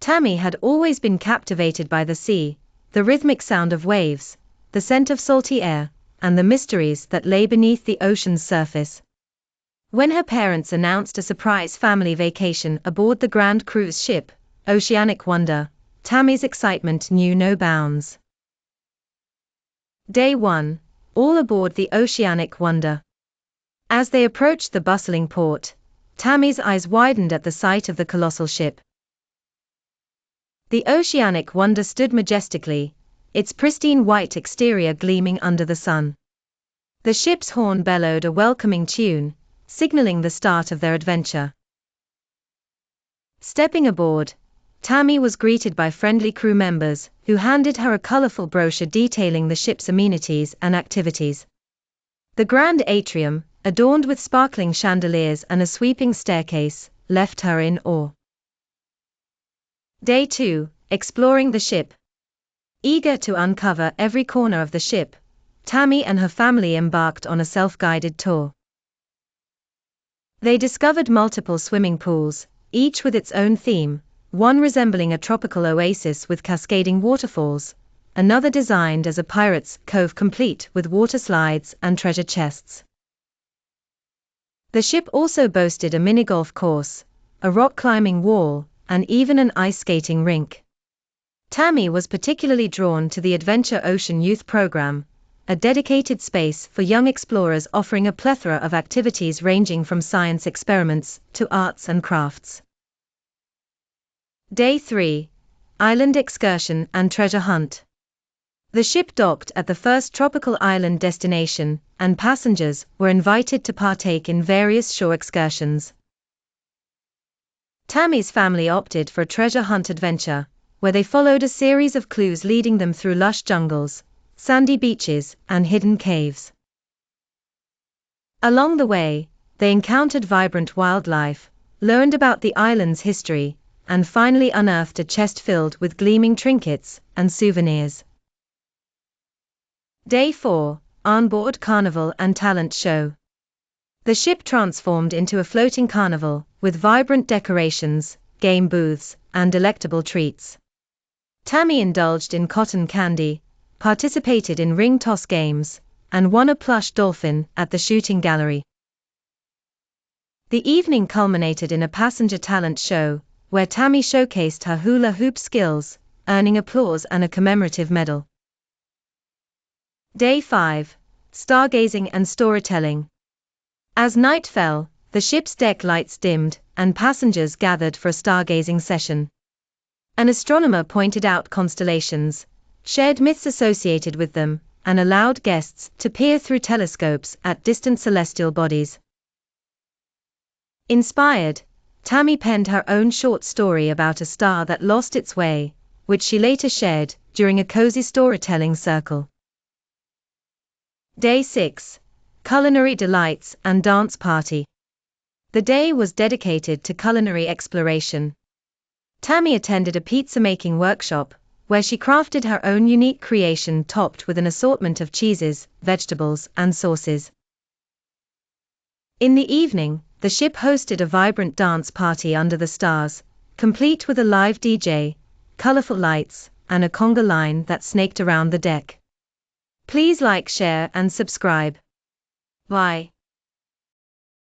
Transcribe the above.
Tami had always been captivated by the sea, the rhythmic sound of waves, the scent of salty air, and the mysteries that lay beneath the ocean's surface. When her parents announced a surprise family vacation aboard the grand cruise ship, Oceanic Wonder, Tami's excitement knew no bounds. Day 1. All aboard the Oceanic Wonder. As they approached the bustling port, Tami's eyes widened at the sight of the colossal ship. The Oceanic Wonder stood majestically, its pristine white exterior gleaming under the sun. The ship's horn bellowed a welcoming tune, signaling the start of their adventure. Stepping aboard, Tami was greeted by friendly crew members, who handed her a colorful brochure detailing the ship's amenities and activities. The grand atrium, adorned with sparkling chandeliers and a sweeping staircase, left her in awe. Day 2. Exploring the ship. Eager to uncover every corner of the ship, Tami and her family embarked on a self-guided tour. They discovered multiple swimming pools, each with its own theme, one resembling a tropical oasis with cascading waterfalls, another designed as a pirate's cove complete with water slides and treasure chests. The ship also boasted a mini-golf course, a rock-climbing wall, and even an ice skating rink. Tami was particularly drawn to the Adventure Ocean Youth Program, a dedicated space for young explorers offering a plethora of activities ranging from science experiments to arts and crafts. Day 3. Island excursion and treasure hunt. The ship docked at the first tropical island destination, and passengers were invited to partake in various shore excursions. Tami's family opted for a treasure hunt adventure, where they followed a series of clues leading them through lush jungles, sandy beaches, and hidden caves. Along the way, they encountered vibrant wildlife, learned about the island's history, and finally unearthed a chest filled with gleaming trinkets and souvenirs. Day 4. Onboard carnival and talent show. The ship transformed into a floating carnival, with vibrant decorations, game booths, and delectable treats. Tami indulged in cotton candy, participated in ring toss games, and won a plush dolphin at the shooting gallery. The evening culminated in a passenger talent show, where Tami showcased her hula hoop skills, earning applause and a commemorative medal. Day 5. Stargazing and storytelling. As night fell, the ship's deck lights dimmed, and passengers gathered for a stargazing session. An astronomer pointed out constellations, shared myths associated with them, and allowed guests to peer through telescopes at distant celestial bodies. Inspired, Tami penned her own short story about a star that lost its way, which she later shared during a cozy storytelling circle. Day 6. Culinary delights and dance party. The day was dedicated to culinary exploration. Tami attended a pizza-making workshop, where she crafted her own unique creation topped with an assortment of cheeses, vegetables, and sauces. In the evening, the ship hosted a vibrant dance party under the stars, complete with a live DJ, colorful lights, and a conga line that snaked around the deck. Please like, share, and subscribe. Bye.